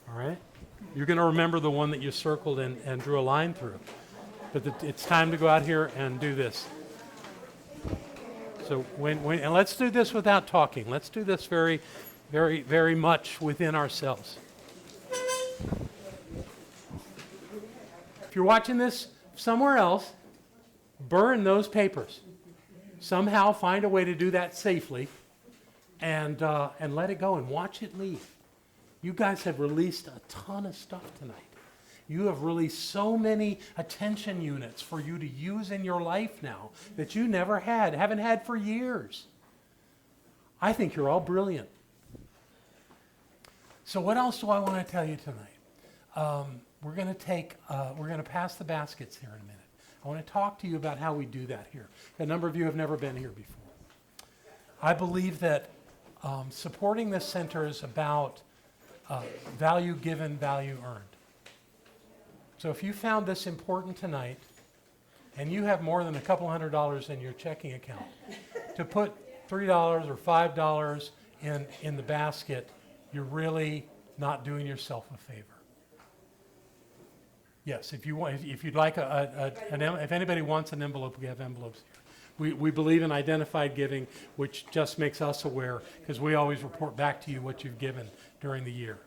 A: All right? You're going to remember the one that you circled and drew a line through. But it's time to go out here and do this. So and let's do this without talking. Let's do this very, very, very much within ourselves. If you're watching this somewhere else, burn those papers. Somehow find a way to do that safely and let it go and watch it leave. You guys have released a ton of stuff tonight. You have released so many attention units for you to use in your life now that you never had, haven't had for years. I think you're all brilliant. So what else do I want to tell you tonight? We're going to pass the baskets here in a minute. I want to talk to you about how we do that here. A number of you have never been here before. I believe that supporting this center is about value given, value earned. So if you found this important tonight, and you have more than a couple $100 in your checking account, to put $3 or $5 in the basket, you're really not doing yourself a favor. Yes, if you'd like if anybody wants an envelope, we have envelopes here. We believe in identified giving, which just makes us aware, because we always report back to you what you've given during the year.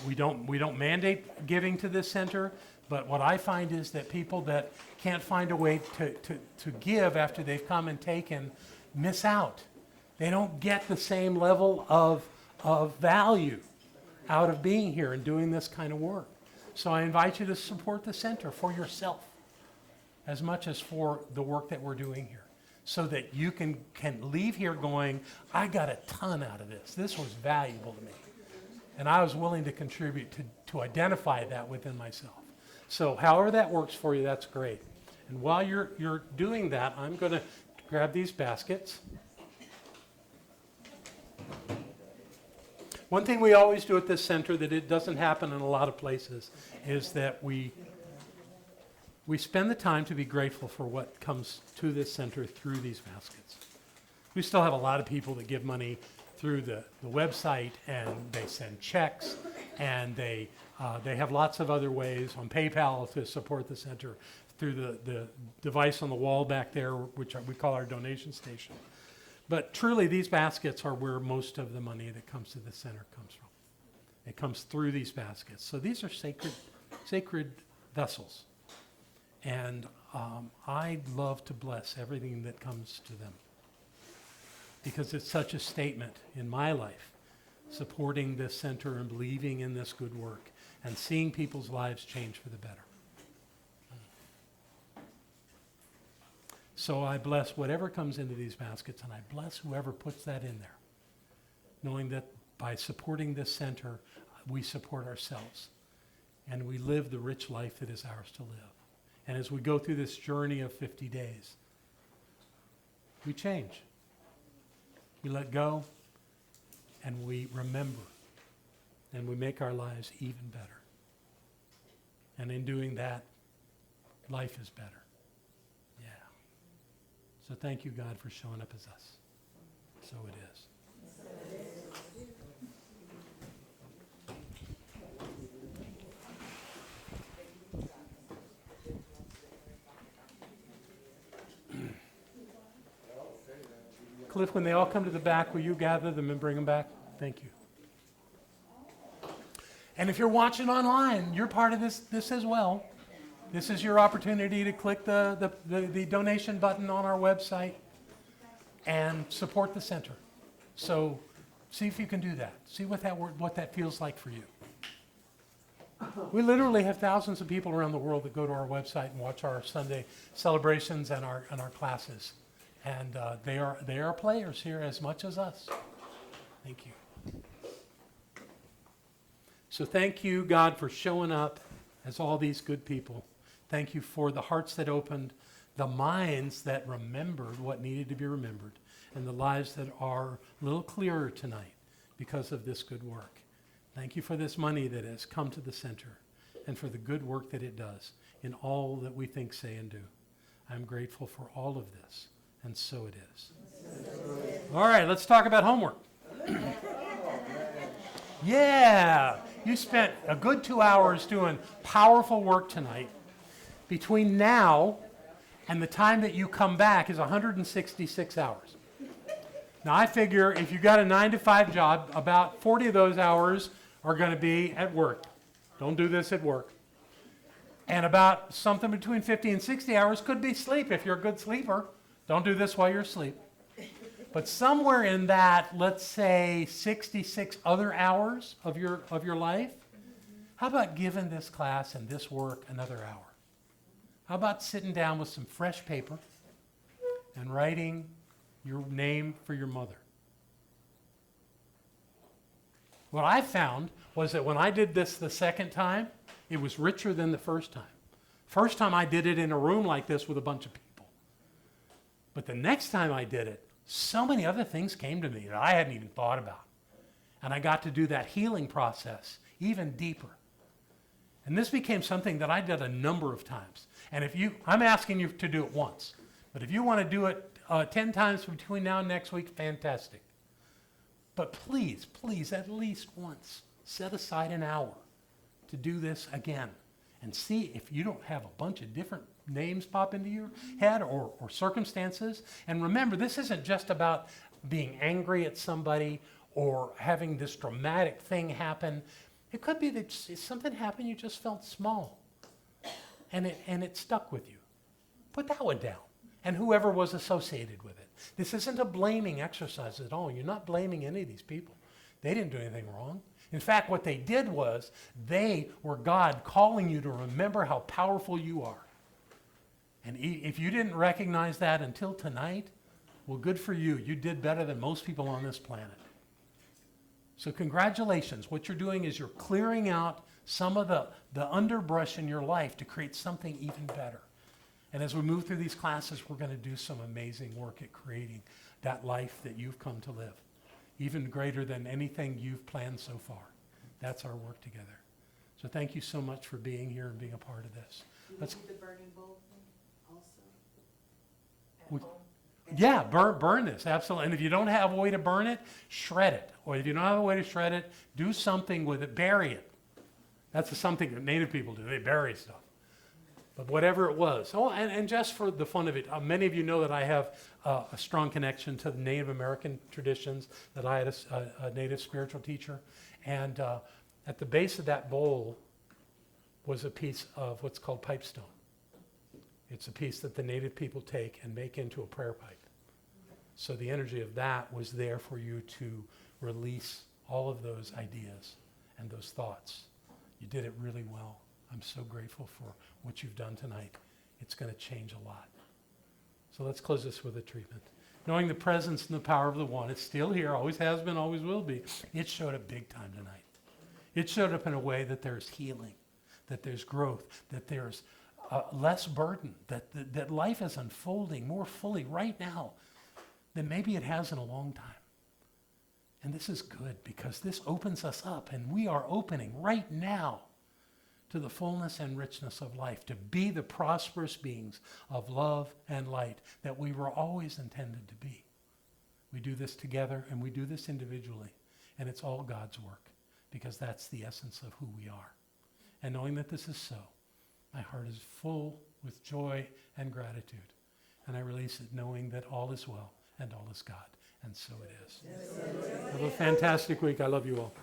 A: We don't mandate giving to this center, but what I find is that people that can't find a way to give after they've come and taken miss out. They don't get the same level of of value out of being here and doing this kind of work. So I invite you to support the center for yourself as much as for the work that we're doing here, so that you can leave here going, I got a ton out of this. This was valuable to me. And I was willing to contribute to identify that within myself. So however that works for you, that's great. And while you're doing that, I'm going to grab these baskets. One thing we always do at this center that it doesn't happen in a lot of places is that we spend the time to be grateful for what comes to this center through these baskets. We still have a lot of people that give money through the website, and they send checks, and they have lots of other ways on PayPal to support the center through the device on the wall back there, which we call our donation station. But truly, these baskets are where most of the money that comes to the center comes from. It comes through these baskets. So these are sacred vessels. And I love to bless everything that comes to them, because it's such a statement in my life, supporting this center and believing in this good work and seeing people's lives change for the better. So I bless whatever comes into these baskets, and I bless whoever puts that in there, knowing that by supporting this center, we support ourselves, and we live the rich life that is ours to live. And as we go through this journey of 50 days, we change. We let go, and we remember, and we make our lives even better. And in doing that, life is better. Yeah. So thank you, God, for showing up as us. So it is. Cliff, when they all come to the back, will you gather them and bring them back? Thank you. And if you're watching online, you're part of this as well. This is your opportunity to click the donation button on our website and support the center. So see if you can do that. See what that feels like for you. We literally have thousands of people around the world that go to our website and watch our Sunday celebrations and our classes. And they are players here as much as us. Thank you. So thank you, God, for showing up as all these good people. Thank you for the hearts that opened, the minds that remembered what needed to be remembered, and the lives that are a little clearer tonight because of this good work. Thank you for this money that has come to the center and for the good work that it does in all that we think, say, and do. I'm grateful for all of this. And so it is. All right, let's talk about homework. Yeah, you spent a good 2 hours doing powerful work tonight. Between now and the time that you come back is 166 hours. Now, I figure if you got a 9-to-5 job, about 40 of those hours are going to be at work. Don't do this at work. And about something between 50 and 60 hours could be sleep if you're a good sleeper. Don't do this while you're asleep. But somewhere in that, let's say 66 other hours of your life, how about giving this class and this work another hour? How about sitting down with some fresh paper and writing your name for your mother? What I found was that when I did this the second time, it was richer than the first time. First time I did it in a room like this with a bunch of people. But the next time I did it, so many other things came to me that I hadn't even thought about. And I got to do that healing process even deeper. And this became something that I did a number of times. And I'm asking you to do it once. But if you want to do it 10 times between now and next week, fantastic. But please, at least once, set aside an hour to do this again. And see if you don't have a bunch of different names pop into your head or circumstances. And remember, this isn't just about being angry at somebody or having this dramatic thing happen. It could be that something happened, you just felt small. And it stuck with you. Put that one down. And whoever was associated with it. This isn't a blaming exercise at all. You're not blaming any of these people. They didn't do anything wrong. In fact, what they did was they were God calling you to remember how powerful you are. And if you didn't recognize that until tonight, well, good for you. You did better than most people on this planet. So congratulations. What you're doing is you're clearing out some of the underbrush in your life to create something even better. And as we move through these classes, we're going to do some amazing work at creating that life that you've come to live, even greater than anything you've planned so far. That's our work together. So thank you so much for being here and being a part of this.
B: Let's do the burning bulb thing also.
A: We- Yeah, burn this, absolutely. And if you don't have a way to burn it, shred it. Or if you don't have a way to shred it, do something with it, bury it. That's something that Native people do, they bury stuff. But whatever it was. Oh, and just for the fun of it, many of you know that I have a strong connection to the Native American traditions, that I had a Native spiritual teacher. And at the base of that bowl was a piece of what's called pipestone. It's a piece that the Native people take and make into a prayer pipe. So the energy of that was there for you to release all of those ideas and those thoughts. You did it really well. I'm so grateful for what you've done tonight. It's going to change a lot. So let's close this with a treatment. Knowing the presence and the power of the One, it's still here, always has been, always will be. It showed up big time tonight. It showed up in a way that there's healing, that there's growth, that there's less burden, that life is unfolding more fully right now than maybe it has in a long time. And this is good because this opens us up, and we are opening right now to the fullness and richness of life, to be the prosperous beings of love and light that we were always intended to be. We do this together and we do this individually, and it's all God's work because that's the essence of who we are. And knowing that this is so, my heart is full with joy and gratitude, and I release it knowing that all is well and all is God, and so it is. Have a fantastic week. I love you all.